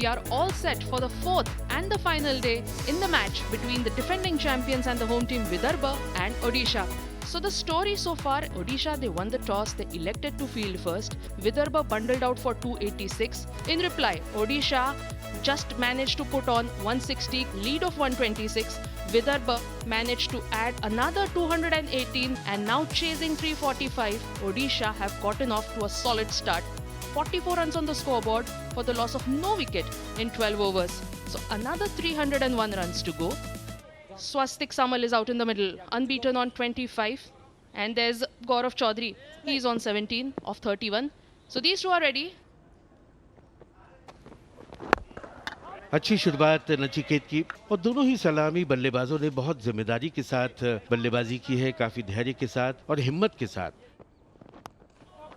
we are all set for the fourth and the final day in the match between the defending champions and the home team Vidarbha and Odisha. So the story so far, Odisha, they won the toss, they elected to field first. Vidarbha bundled out for 286. In reply, Odisha just managed to put on 160, lead of 126. Vidarbha managed to add another 218 and now chasing 345. Odisha have gotten off to a solid start. 44 runs on the scoreboard for the loss of no wicket in 12 overs. So another 301 runs to go. Swastik Samal is out in the middle, unbeaten on 25. And there's Gaurav Chaudhary. He's on 17 of 31. So these two are ready. अच्छी शुरुआत नचिकेत की और दोनों ही सलामी बल्लेबाजों ने बहुत जिम्मेदारी के साथ बल्लेबाजी की है, काफी धैर्य के साथ और हिम्मत के साथ।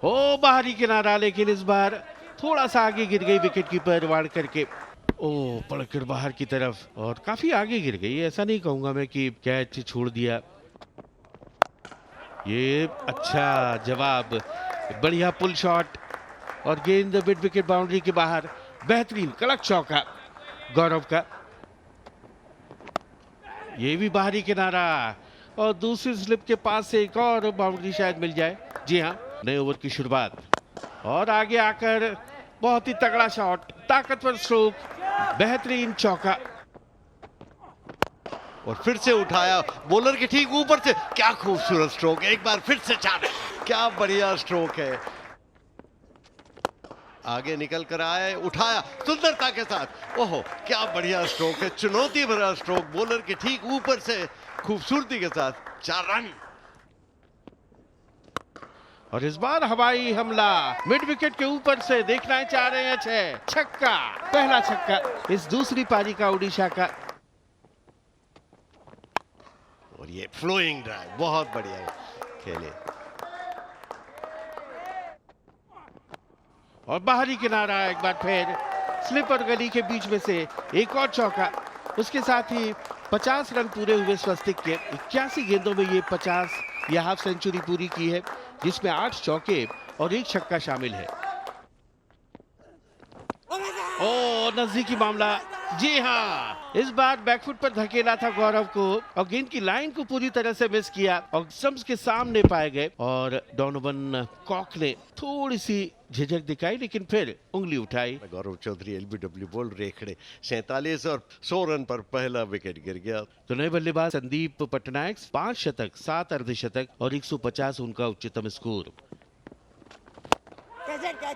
ओ बाहरी किनारा, लेकिन इस बार थोड़ा सा आगे गिर गई विकेट कीपर वाड़ करके। ओ पड़कर बाहर की तरफ और काफी आगे गिर गई। ऐसा नहीं कहूंगा मैं कि कैच छोड़ दिया। ये अच्छा जवाब, बढ़िया पुल शॉट और गेंद मिड विकेट बाउंड्री के बाहर। बेहतरीन कड़क चौका गौरव का। ये भी बाहरी किनारा और दूसरी स्लिप के पास से एक और बाउंड्री शायद मिल जाए। जी हाँ, नए ओवर की शुरुआत और आगे आकर बहुत ही तगड़ा शॉट, ताकतवर स्ट्रोक, बेहतरीन चौका और फिर से उठाया बॉलर के ठीक ऊपर से। क्या खूबसूरत स्ट्रोक, एक बार फिर से चार, क्या बढ़िया स्ट्रोक है। आगे निकल कर आए, उठाया सुंदरता के साथ। ओहो क्या बढ़िया स्ट्रोक है, चुनौती भरा स्ट्रोक, बॉलर के ठीक ऊपर से खूबसूरती के साथ 4 रन। और इस बार हवाई हमला मिड विकेट के ऊपर से देखना चाह रहे हैं। 6 छक्का, पहला छक्का इस दूसरी पारी का ओडिशा का। और ये फ्लोइंग ड्राइव बहुत बढ़िया खेले और बाहरी किनारा एक बार फिर स्लिप और गली के बीच में से एक और चौका। उसके साथ ही 50 रन पूरे हुए स्वस्तिक के। 81 गेंदों में ये 50 या हाफ सेंचुरी पूरी की है, जिसमें 8 चौके और 1 छक्का शामिल है। ओ नजदीकी मामला। जी हाँ, इस बार बैकफुट पर धकेला था गौरव को और गेंद की लाइन को पूरी तरह से मिस किया और स्टंप्स के सामने पाए गए और डोनोवन कॉक ने थोड़ी सी झिझक दिखाई, लेकिन फिर उंगली उठाई। गौरव चौधरी एलबीडब्ल्यू बोल रेखड़े 47 और 100 रन पर पहला विकेट गिर गया। तो नए बल्लेबाज संदीप पटनायक 5 शतक, 7 अर्धशतक और 150 उनका उच्चतम score.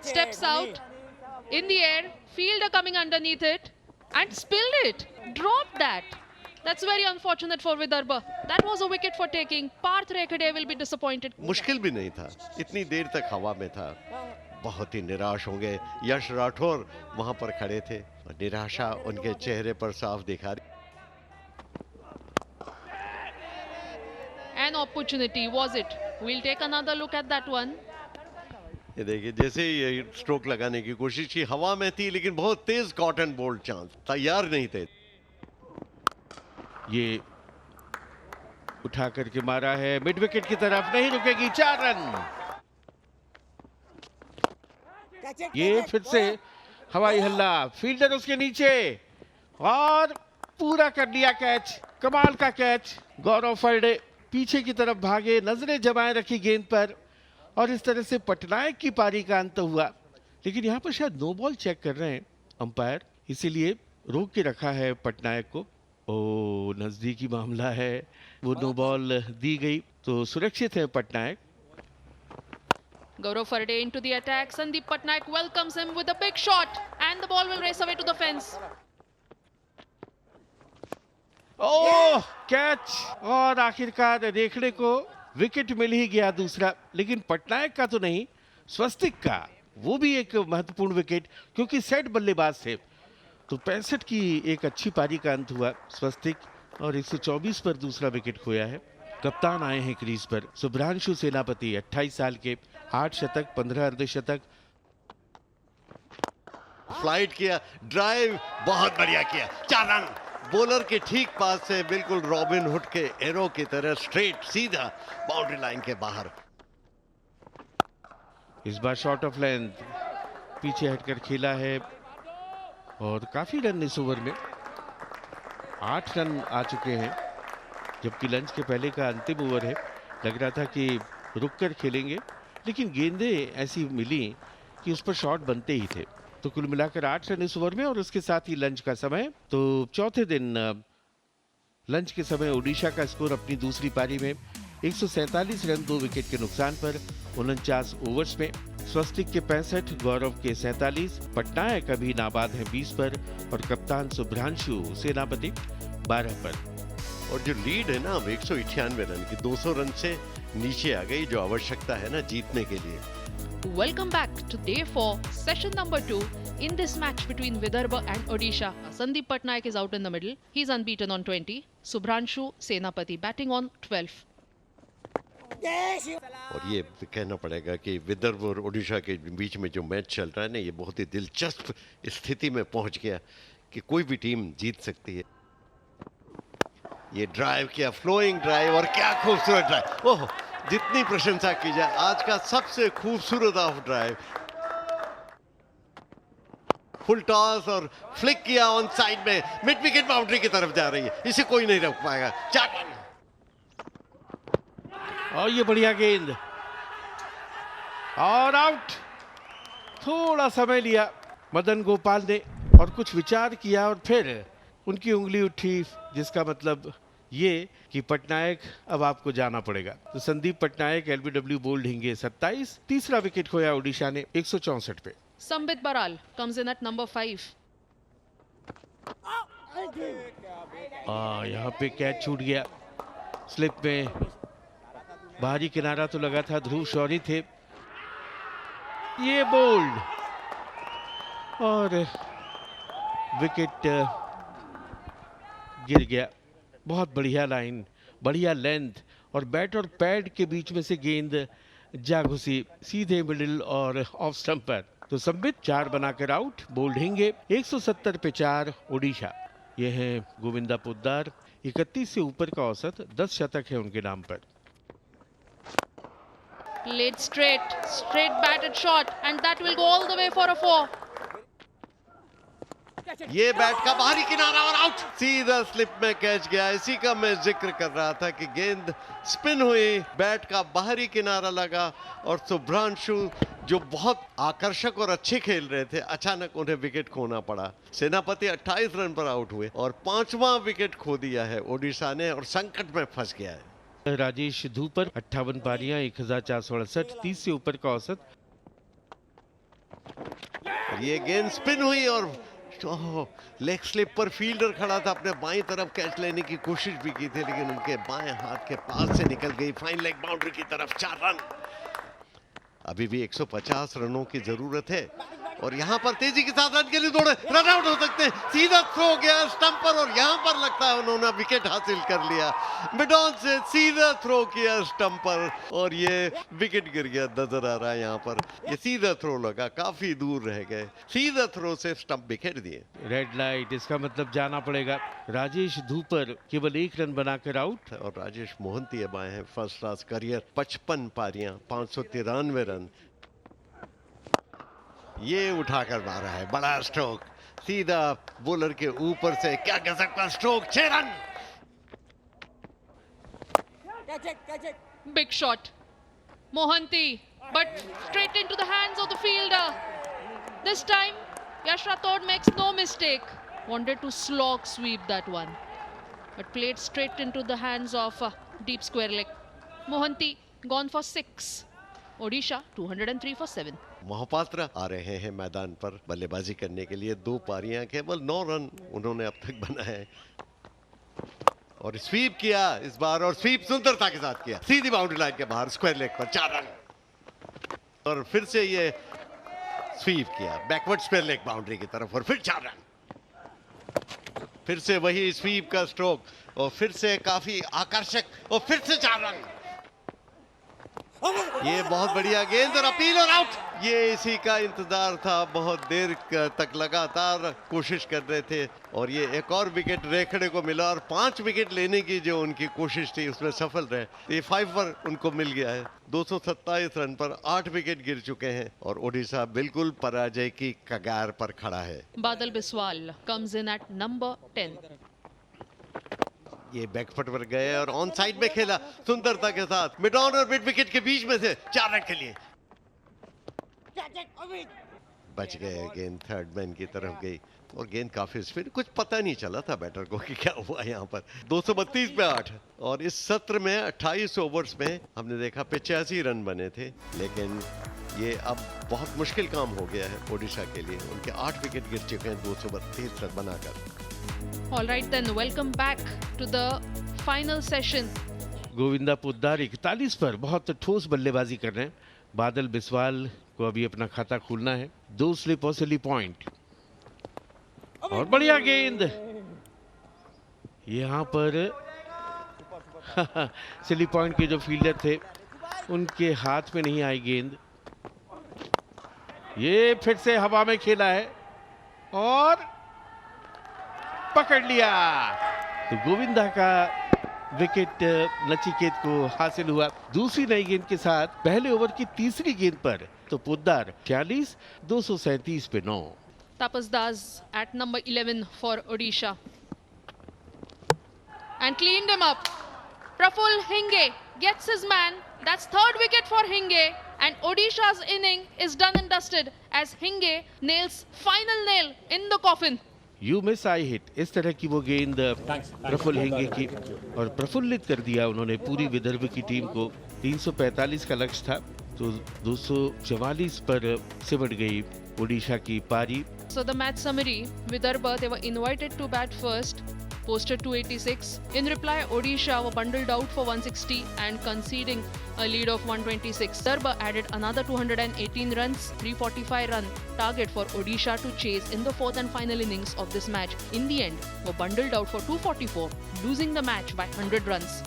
Steps out in the air, fielder coming underneath it and spilled it, dropped that. That's very unfortunate for Vidarbha. That was a wicket for taking. Parth Rekhade will be disappointed. मुश्किल भी नहीं था, इतनी देर तक हवा में था। बहुत ही निराश होंगे। यश राठौर वहां पर खड़े थे और निराशा उनके चेहरे पर साफ दिखा रही। An opportunity, was it? We'll take another look at that one. ये देखिए, जैसे ही ये स्ट्रोक लगाने की कोशिश की, हवा में थी लेकिन बहुत तेज कॉटन बोल्ट चांस, तैयार नहीं थे। ये उठा करके मारा है मिड विकेट की तरफ, नहीं रुकेगी। 4 रन। ये फिर से हवाई हल्ला, फील्डर उसके नीचे और पूरा कर लिया कैच। कमाल का कैच। गौरव फर्डे पीछे की तरफ भागे, नजरें जमाए रखी गेंद पर और इस तरह से पटनायक की पारी का अंत हुआ। लेकिन यहाँ पर शायद नो बॉल चेक कर रहे हैं अंपायर, इसीलिए रोक के रखा है पटनायक को। ओ नजदीकी मामला है, वो नो बॉल दी गई तो सुरक्षित है Patnaik. Gaurav Farde into the attack. Sandeep Patnaik welcomes him with a big shot and the ball will race away to the fence. Oh catch और आखिरकार रेखड़े को विकेट मिल ही गया दूसरा, लेकिन पटनायक का तो नहीं, स्वस्तिक का वो भी एक महत्वपूर्ण विकेट, क्योंकि सेट बल्लेबाज थे। तो 65 की एक अच्छी पारी का अंत हुआ स्वस्तिक और 124 पर दूसरा विकेट खोया है। कप्तान आए हैं क्रीज पर, सुभ्रांशु सेनापति 28 साल के, 8 शतक 15 अर्धशतक। फ्लाइट किया, ड्राइव बहुत बढ़िया किया, 4 रन। बॉलर के ठीक पास से बिल्कुल रॉबिन हुड के एरो की तरह स्ट्रेट सीधा बाउंड्री लाइन के बाहर। इस बार शॉट ऑफ लेंथ पीछे हटकर खेला है और काफी रन इस ओवर में, 8 रन आ चुके हैं, जबकि लंच के पहले का अंतिम ओवर है। लग रहा था कि रुककर खेलेंगे, लेकिन गेंदें ऐसी मिली कि उस पर शॉट बनते ही थे। तो कुल मिलाकर 8 रन इस ओवर में, और उसके साथ ही लंच का समय। तो चौथे दिन लंच के समय ओडिशा का स्कोर अपनी दूसरी पारी में 147 रन 2 विकेट के नुकसान पर 49 ओवर्स में। स्वस्तिक के 65, गौरव के 47, पटनायक अभी नाबाद है 20 पर, और कप्तान शुभ्रांशु सेनापति 12 पर। और जो लीड है ना अब 198 रन की, 200 रन से नीचे आ गई, जो आवश्यकता है ना जीतने के लिए। Welcome back to day 4, session number 2 in this match between Vidarbha and Odisha. Sandeep Patnaik is out in the middle. He's unbeaten on 20. Subhranshu Senapati batting on 12. और ये कहना पड़ेगा कि विदर्भ और ओडिशा के बीच में जो मैच चल रहा है ना, ये बहुत ही दिलचस्प स्थिति में पहुंच गया कि कोई भी टीम जीत सकती है। ये ड्राइव किया, फ्लोइंग ड्राइव, और क्या खूबसूरत ड्राइव। ओह, जितनी प्रशंसा की जाए, आज का सबसे खूबसूरत ऑफ ड्राइव। फुल टॉस और फ्लिक किया ऑन साइड में, मिड विकेट बाउंड्री की तरफ जा रही है, इसे कोई नहीं रोक पाएगा। 4 रन। और ये बढ़िया गेंद, और आउट। थोड़ा समय लिया मदन गोपाल ने, और कुछ विचार किया, और फिर उनकी उंगली उठी, जिसका मतलब ये कि पटनायक अब आपको जाना पड़ेगा। तो संदीप पटनायक एलबीडब्ल्यू बोल्ड हिंगे 27, तीसरा विकेट खोया ओडिशा ने 164 पे। Sambit Baral comes in at number 5. यहाँ पे कैच छूट गया, स्लिप में बाहरी किनारा तो लगा था, ध्रुव शौरी थे। ये बोल्ड, और विकेट गिर गया। बहुत बढ़िया लाइन, बढ़िया लेंथ, और बैट और पैड के बीच में से गेंद जा घुसी सीधे मिडिल और ऑफ स्टंप पर। तो संबित 4 बनाकर आउट। बोल्ड हिंगे 170 पे 4 ओडिशा। ये है गोविंदा पोद्दार, 31 से ऊपर का औसत, 10 शतक है उनके नाम पर। Played straight batted shot, and that will go all the way for a 4. ये बैट का बाहरी किनारा और आउट, सीधा स्लिप में कैच गया। इसी का मैं जिक्र कर रहा था कि गेंद स्पिन हुई, बैट का बाहरी किनारा लगा, और शुभ्रांशु जो बहुत आकर्षक और अच्छे खेल रहे थे, अचानक उन्हें विकेट खोना पड़ा। सेनापति 28 रन पर आउट हुए, और 5वां विकेट खो दिया है ओडिशा ने, और संकट में फंस गया है। राजेश धूपर 58 पारियां, 1468, 30 से ऊपर का औसत। ये गेंद स्पिन हुई, और लेग स्लिप पर फील्डर खड़ा था, अपने बाईं तरफ कैच लेने की कोशिश भी की थी, लेकिन उनके बाएं हाथ के पास से निकल गई फाइन लेग बाउंड्री की तरफ। 4 रन। अभी भी 150 रनों की जरूरत है, और यहां पर तेजी के साथ रन के लिए दौड़े, रन आउट हो सकते हैं। सीधा थ्रो गया स्टंप पर, और यहां पर लगता है उन्होंने विकेट हासिल कर लिया। मिड ऑन से सीधा थ्रो किया स्टंप पर, और ये विकेट गिर गया नजर आ रहा है यहां पर। ये सीधा थ्रो लगा, काफी दूर रह गए, सीधा थ्रो से स्टंप बिखेर दिए। रेड लाइट, इसका मतलब जाना पड़ेगा। राजेश धूपर केवल 1 रन बनाकर आउट। और राजेश मोहंती अब आए हैं फर्स्ट क्लास करियर, 55 पारियां, 593 रन। ये उठाकर मारा है, बड़ा स्ट्रोक, सीधा बॉलर के ऊपर से, क्या गजब का stroke. 6 run. Big shot. Mohanty, but straight into the hands of the fielder. This time, Yash Rathod makes no mistake. Wanted to slog sweep that one, but played straight into the hands of deep square leg. Mohanty gone for 6. Odisha 203 for 7. Mohapatra आ रहे हैं मैदान पर बल्लेबाजी करने के लिए। 2 पारियां, केवल 9 run उन्होंने अब तक बनाए, और स्वीप किया इस बार, और स्वीप सुंदरता के साथ किया, सीधी बाउंड्री लाइन के बाहर स्क्वायर लेग पर। 4 रन। और फिर से ये स्वीप किया बैकवर्ड स्क्वायर लेग बाउंड्री की तरफ, और फिर 4 रन। फिर से वही स्वीप का स्ट्रोक, और फिर से काफी आकर्षक, और फिर से 4 रन। ये बहुत बढ़िया गेंद और अपील और आउट। ये इसी का इंतजार था, बहुत देर तक लगातार कोशिश कर रहे थे और ये एक और विकेट रेखड़े को मिला और 5 विकेट लेने की जो उनकी कोशिश थी उसमें सफल रहे। ये 5 पर उनको मिल गया है। 227 रन पर 8 विकेट गिर चुके हैं और ओडिशा बिल्कुल पराजय की कगार पर खड़ा है। Badal Biswal comes in at number 10. ये बैकफुट पर गए और ऑन साइड में खेला सुंदरता के साथ, मिड ऑन और मिड विकेट के बीच में से 4 रन के लिए बच गए। गेंद थर्ड मैन की तरफ गई और गेंद काफी स्पिन, कुछ पता नहीं चला था बैटर को कि क्या हुआ यहाँ पर। 232 पे 8 और इस सत्र में 28 ओवर्स में हमने देखा 85 रन बने थे, लेकिन ये अब बहुत मुश्किल काम हो गया है ओडिशा के लिए। उनके 8 विकेट गिर चुके हैं 232 रन बनाकर। All right then, welcome back to the final session. Govinda Poddar 41 पर बहुत ठोस बल्लेबाजी कर रहे हैं। बादल बिस्वाल को अभी अपना खाता खोलना है। 2 स्लिप और सिली पॉइंट और बढ़िया गेंद यहाँ पर सिली पॉइंट के जो फील्डर थे उनके हाथ में नहीं आई गेंद। ये फिर से हवा में खेला है और पकड़ लिया। तो गोविंदा का विकेट नचिकेत को हासिल हुआ। दूसरी नई गेंद के साथ पहले ओवर की तीसरी गेंद पर तो पोद्दार 46, 237 पे 9। Tapas Das at number 11 for Odisha. And cleaned him up. Praful Hinge gets his man. That's third wicket for Hinge. And Odisha's inning is done and dusted as Hinge nails final nail in the coffin. You miss I hit, इस तरह की वो गेंद प्रफुल्ल हिंगे की और प्रफुल्लित कर दिया उन्होंने पूरी विदर्भ की टीम को। 345 का लक्ष्य था तो 244 पर सिमट गई ओडिशा की पारी। So the match summary: Vidarbha, they were invited to bat first, posted 286. In reply, Odisha were bundled out for 160 and conceding a lead of 126. Vidarbha added another 218 runs, 345 run target for Odisha to chase in the fourth and final innings of this match. In the end, were bundled out for 244, losing the match by 100 runs.